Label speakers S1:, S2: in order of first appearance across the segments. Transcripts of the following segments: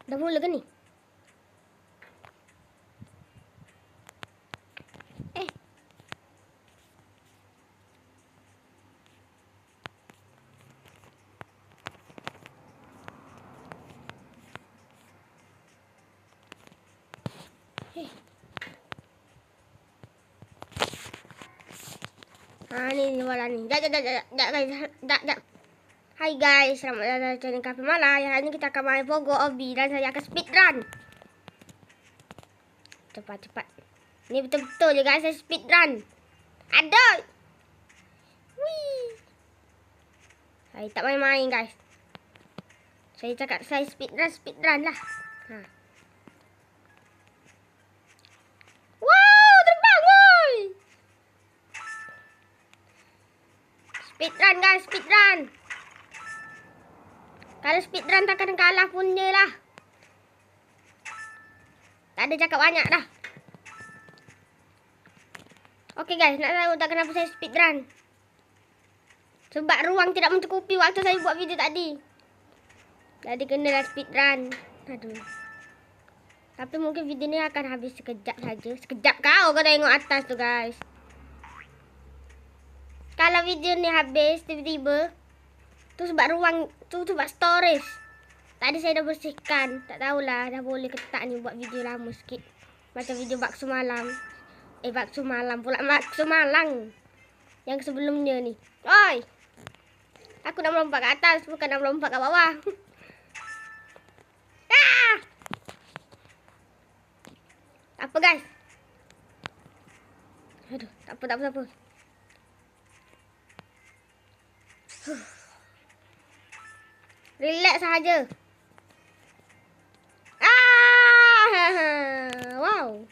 S1: Dah mula ke ni? Ni bola ni. Jap. Hai guys, selamat datang di channel Cafe Mala. Hari ini kita akan main Pogo Obi dan saya akan speedrun. Cepat. Ni betul-betul je guys, saya speedrun. Aduh. Wih. Saya tak main-main guys. Saya cakap saya speedrun lah. Wow, terbang woi. Speedrun guys, speedrun. Kalau speedrun tak akan kalah pun je lah. Tak ada cakap banyak dah. Okey guys, nak tahu tak kenapa saya speedrun? Sebab ruang tidak mencukupi waktu saya buat video tadi. Jadi kenalah speedrun. Aduh. Tapi mungkin video ni akan habis sekejap saja. Sekejap kau tengok atas tu guys. Kalau video ni habis tiba-tiba, tu sebab ruang, tu sebab storage. Tadi saya dah bersihkan. Tak tahulah dah boleh ke tak ni buat video lama sikit. Macam video bakso malam. Bakso malam pula, bakso Malang. Yang sebelumnya ni. Oi. Aku nak melompat ke atas, bukan nak melompat ke bawah. Ah! Apa guys? Aduh, tak apa. Relax sahaja. Wow.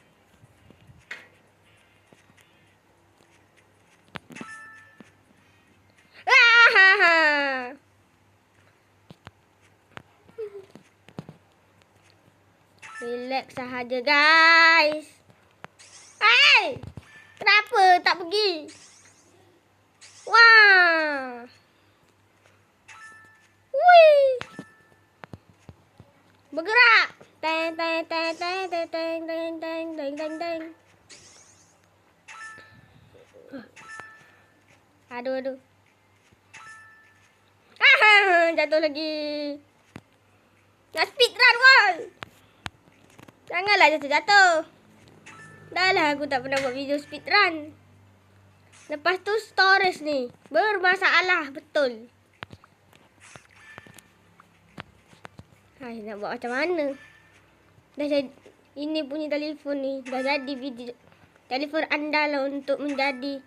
S1: Relax sahaja guys. Hai. Kenapa tak pergi? Wah. Wih. Bergerak. Teng. Aduh. Jatuh lagi. Nak speedrun woi. Janganlah jatuh. Dah lah aku tak pernah buat video speedrun. Lepas tu storage ni bermasalah betul. Hai, nak buat macam mana? Dah jadi, ini punya telefon ni dah jadi video telefon andalan untuk menjadi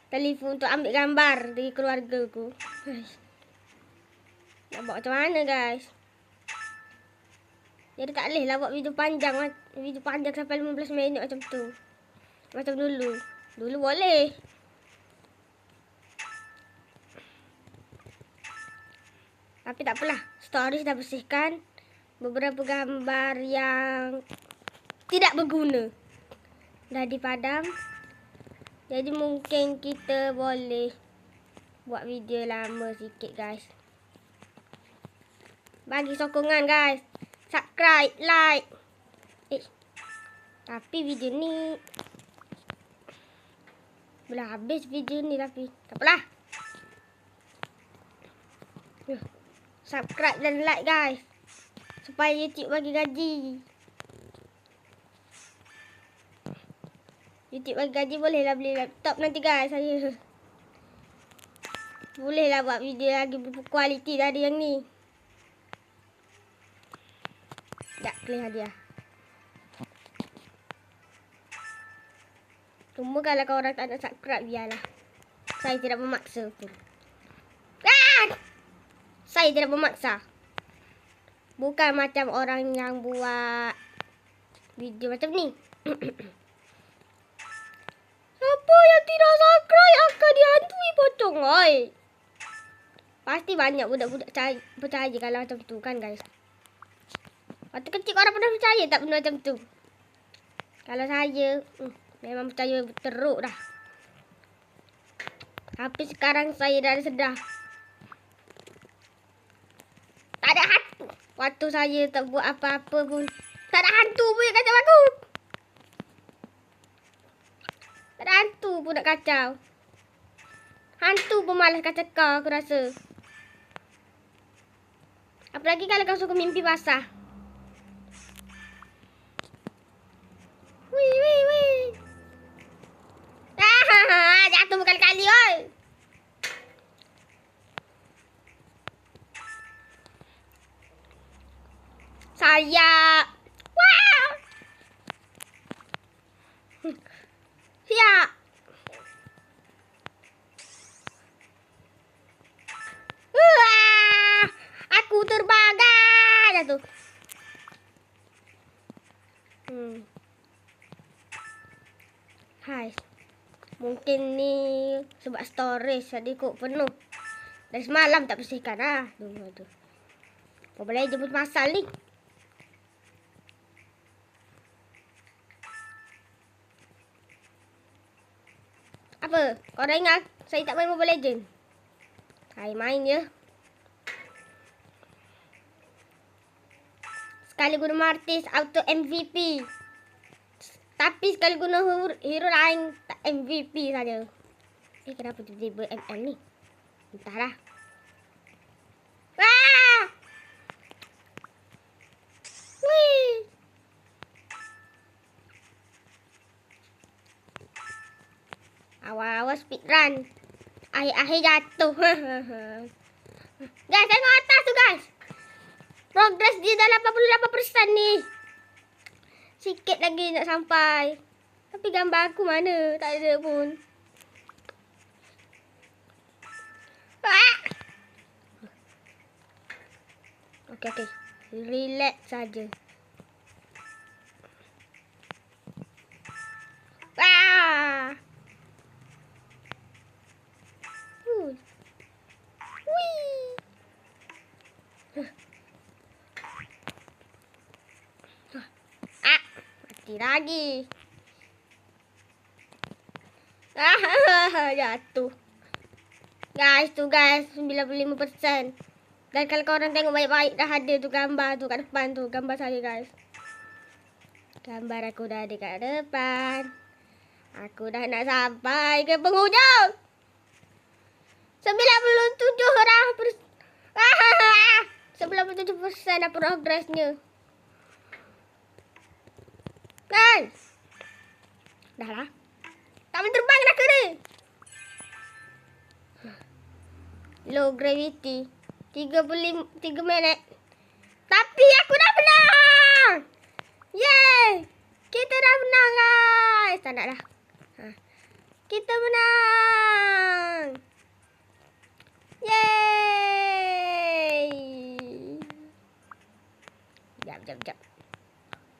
S1: telefon untuk ambil gambar dari keluarga ku. Nak buat macam mana guys? Jadi tak boleh lah buat video panjang sampai 15 minit macam tu. Macam dulu. Dulu boleh. Tapi tak apalah. Storage dah bersihkan. Beberapa gambar yang tidak berguna dah dipadam. Jadi mungkin kita boleh buat video lama sikit guys. Bagi sokongan guys. Subscribe, like. Tapi video ni belum habis video ni tapi tak apalah. Subscribe dan like guys. Supaya YouTube bagi gaji. YouTube bagi gaji bolehlah beli laptop nanti guys saya. Bolehlah buat video lagi berkualiti dari yang ni. Tak clear hadiah. Cuma kalau kau orang tak nak subscribe, biarlah. Saya tidak memaksa pun. Saya tidak memaksa. Bukan macam orang yang buat video macam ni. Siapa yang tidak subscribe akan dihantui pocong, oi. Pasti banyak budak-budak percaya kalau macam tu kan guys. Waktu kecil orang pernah percaya tak benda macam tu? Kalau saya memang percaya teruk dah. Tapi sekarang saya dah sedar. Tak ada hantu. Waktu saya tak buat apa-apa pun. Tak ada hantu pun yang kacau aku. Tak ada hantu pun nak kacau. Hantu pun malas kacau kau, aku rasa. Apalagi kalau kau suka mimpi basah. Wih, wih, wih. Jatuh berkali-kali, oi. Saya. Wah. Siap. Wah. Aku terbangga jatuh. Hai. Mungkin ni sebab storage tadi kok penuh. Dari semalam tak bersihkan ah. Tuh. Kau boleh jemput masal ni. Apa? Kau dah ingat saya tak main Mobile Legend? Saya main je. Sekali guna Martis auto MVP. Tapi sekali guna hero lain tak MVP saja. Kenapa tiba-tiba MM ni? Entahlah. Wah! Wih! Awal-awal speedrun. Akhir-akhir jatuh. Guys, tengok atas tu guys. Progress dia dah 88% ni. Sikit lagi nak sampai. Tapi gambar aku mana? Tak ada pun. Okey. Relax saja. Wah! Mati lagi. Jatuh. Guys, 95%. Dan kalau korang tengok baik-baik dah ada tu gambar tu kat depan tu. Gambar saya guys. Gambar aku dah ada kat depan. Aku dah nak sampai ke penghujung. 97 orang 97% dah progresnya. Guys. Dah lah. Tak boleh terbang dah ke ni. Low gravity. 3 minit. Tapi aku dah menang. Yeay. Kita dah menang guys. Tak nak dah. Kita menang. Yeay. Jap.